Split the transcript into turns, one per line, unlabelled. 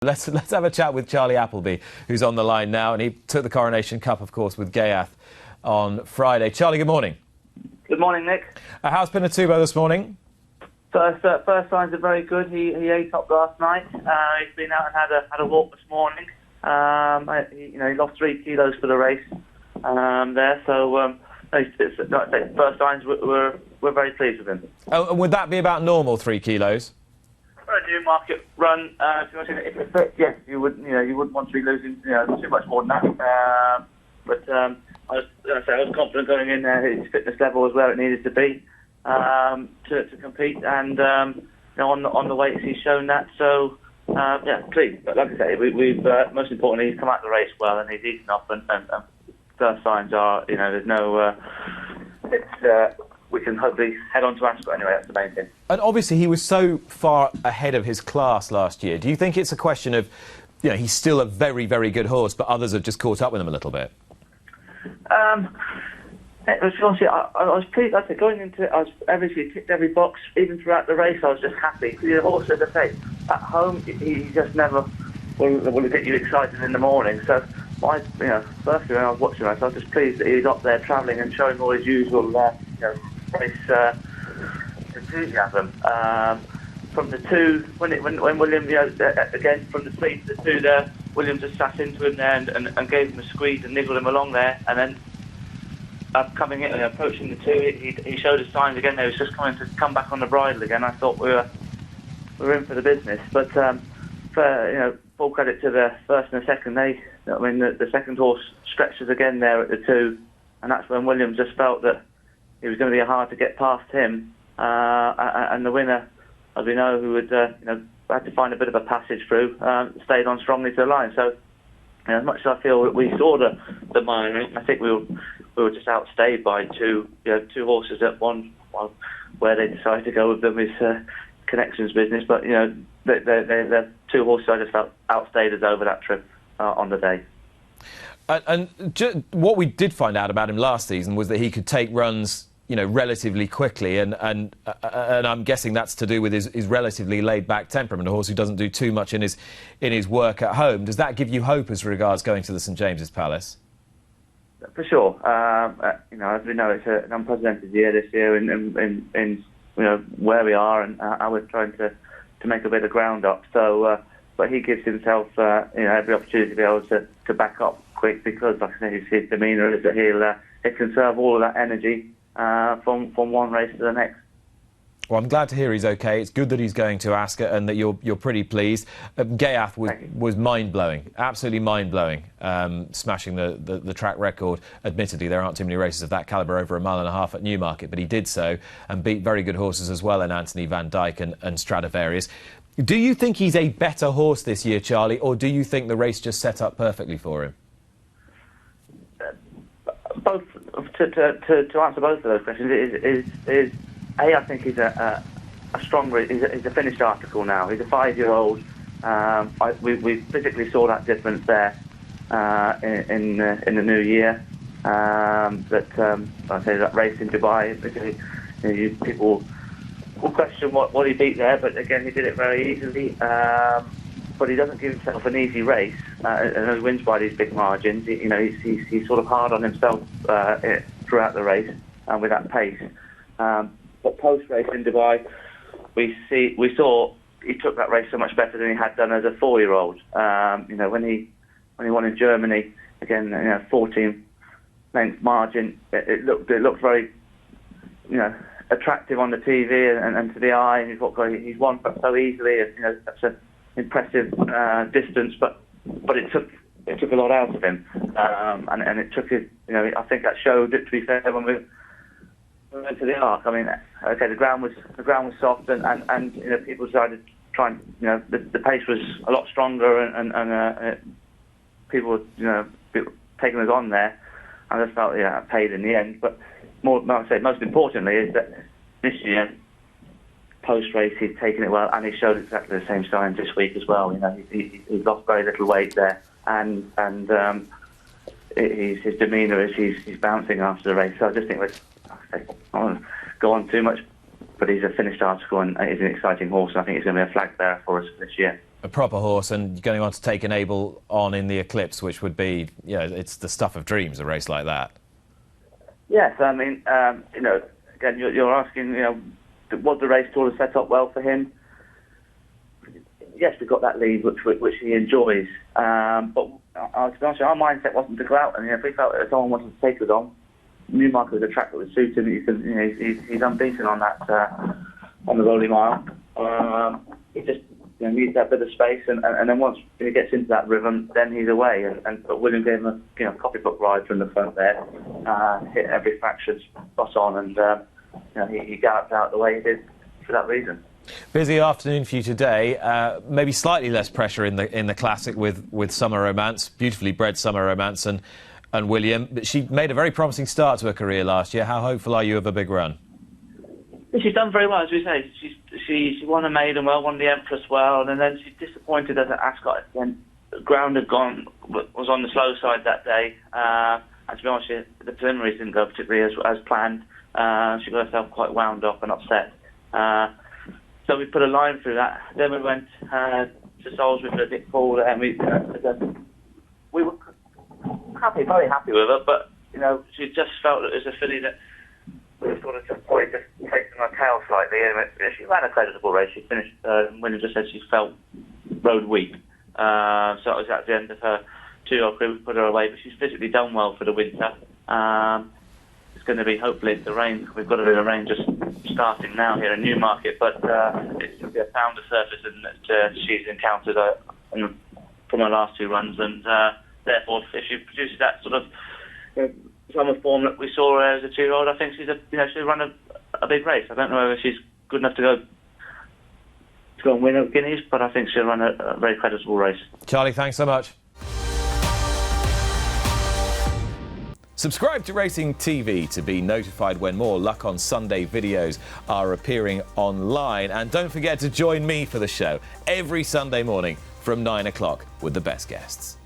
Let's have a chat with Charlie Appleby, who's on the line now, and he took the Coronation Cup, of course, with Isgayath on Friday. Charlie, good morning.
Good morning, Nick.
How's Pinatubo this morning?
First signs are very good. He ate up last night. He's been out and had a walk this morning. He lost 3 kilos for the race there. So first signs we're very pleased with him.
Oh, and would that be about normal, 3 kilos?
For a Newmarket run, if it's fit, yes, you wouldn't want to be losing too much more than that. But I was confident going in there. His fitness level was where it needed to be to compete, and on the weights he's shown that. So pleased. But like I say, we've most importantly he's come out of the race well, and he's eaten off, and first signs are there's no we can hopefully head on to Ascot anyway. That's the main thing. And
obviously he was so far ahead of his class last year. Do you think it's a question of, he's still a very, very good horse, but others have just caught up with him a little bit?
Honestly, I was pleased. I said going into it, I was obviously ticked every box. Even throughout the race, I was just happy. The horse, as I say, at home, he just never will get you excited in the morning. So, firstly when I was watching it, I was just pleased that he was up there travelling and showing all his usual race enthusiasm. From the two, when William, again from the 3 to the 2 there, William just sat into him there and gave him a squeeze and niggled him along there, and then coming in, approaching the 2, he showed his signs again. He was just coming to come back on the bridle again. I thought we were in for the business, but full credit to the first and the second. The second horse stretches again there at the 2, and that's when William just felt that it was going to be hard to get past him, and the winner, as we know, who had had to find a bit of a passage through, stayed on strongly to the line. So, as much as I feel that we saw the mile, I think we were just outstayed by two horses at one. Well, where they decided to go with them is connections business, but they're 2 horses I just felt outstayed us over that trip on the day.
And what we did find out about him last season was that he could take runs, relatively quickly, and I'm guessing that's to do with his relatively laid-back temperament, a horse who doesn't do too much in his work at home. Does that give you hope as regards going to the St James's Palace?
For sure. As we know, it's an unprecedented year this year in where we are and how we're trying to make a bit of ground up. So, but he gives himself every opportunity to be able to back up quick, because, like I say, his demeanour is that he'll conserve all of that energy from one race to the next.
Well, I'm glad to hear he's okay. It's good that he's going to Ascot and that you're pretty pleased. Isgayath was mind-blowing, absolutely mind-blowing, smashing the track record. Admittedly, there aren't too many races of that calibre over 1.5 miles at Newmarket, but he did so and beat very good horses as well in Anthony Van Dyke and Stradivarius. Do you think he's a better horse this year, Charlie, or do you think the race just set up perfectly for him?
Both. To answer both of those questions is I think he's a stronger. He's a finished article now. He's a 5-year-old. We physically saw that difference there in the new year. I say that race in Dubai. People will question what he beat there, but again he did it very easily. But he doesn't give himself an easy race, and he wins by these big margins. He's sort of hard on himself throughout the race with that pace. But post-race in Dubai, we saw he took that race so much better than he had done as a 4-year-old. When he won in Germany, again, 14-length margin, it looked very, attractive on the TV and to the eye. And he's won so easily. That's an impressive distance, but it took a lot out of him, and it took his. I think that showed it. To be fair, when we went to the Arc, I mean, okay, the ground was soft, and people decided to try and the pace was a lot stronger, and people were taking us on there. I just felt it paid in the end. But most importantly is that this year, post-race, he's taken it well, and he showed exactly the same signs this week as well. He's lost very little weight there, and his demeanour is he's bouncing after the race. So I just think I don't want to go on too much, but he's a finished article and he's an exciting horse, and I think he's going to be a flag bearer for us this year.
a proper horse and going on to take an Able on in the Eclipse, which would be, it's the stuff of dreams, a race like that.
Yes, I mean, again, you're asking, was the race sort of set up well for him? Yes, we got that lead, which he enjoys. But to be honest, our mindset wasn't to go out, and if we felt that someone wanted to take us on, Newmarket was a track that would suit him. He's unbeaten on that on the Rolling Mile. He just needs that bit of space, and then once he gets into that rhythm, then he's away. But William gave him a copybook ride from the front there, hit every fraction spot on, and he galloped out the way he did for that reason.
Busy afternoon for you today. Maybe slightly less pressure in the Classic with Summer Romance, beautifully bred Summer Romance and William. But she made a very promising start to her career last year. How hopeful are you of a big run?
She's done very well, as we say. She won a maiden well, won the Empress well, and then she's disappointed as at Ascot. Then the ground was on the slow side that day. And to be honest, the preliminaries didn't go particularly as planned. She got herself quite wound up and upset. So we put a line through that. Then we went to Salisbury for a Dick Paul, and we were very happy with her. But she just felt that it was a filly that we were sort of just probably just taking her tail slightly. And she ran a creditable race. She finished. William just said she felt road weak. So it was at the end of her 2-year-old career. We put her away, but she's physically done well for the winter. It's going to be, hopefully, the rain. We've got a bit of rain just starting now here in Newmarket, but it's going to be a sounder surface that she's encountered from her last 2 runs, and therefore, if she produces that sort of summer form that we saw her as a 2-year-old, I think she'll run a big race. I don't know whether she's good enough to go and win a Guineas, but I think she'll run a very creditable race.
Charlie, thanks so much. Subscribe to Racing TV to be notified when more Luck on Sunday videos are appearing online. And don't forget to join me for the show every Sunday morning from 9 o'clock with the best guests.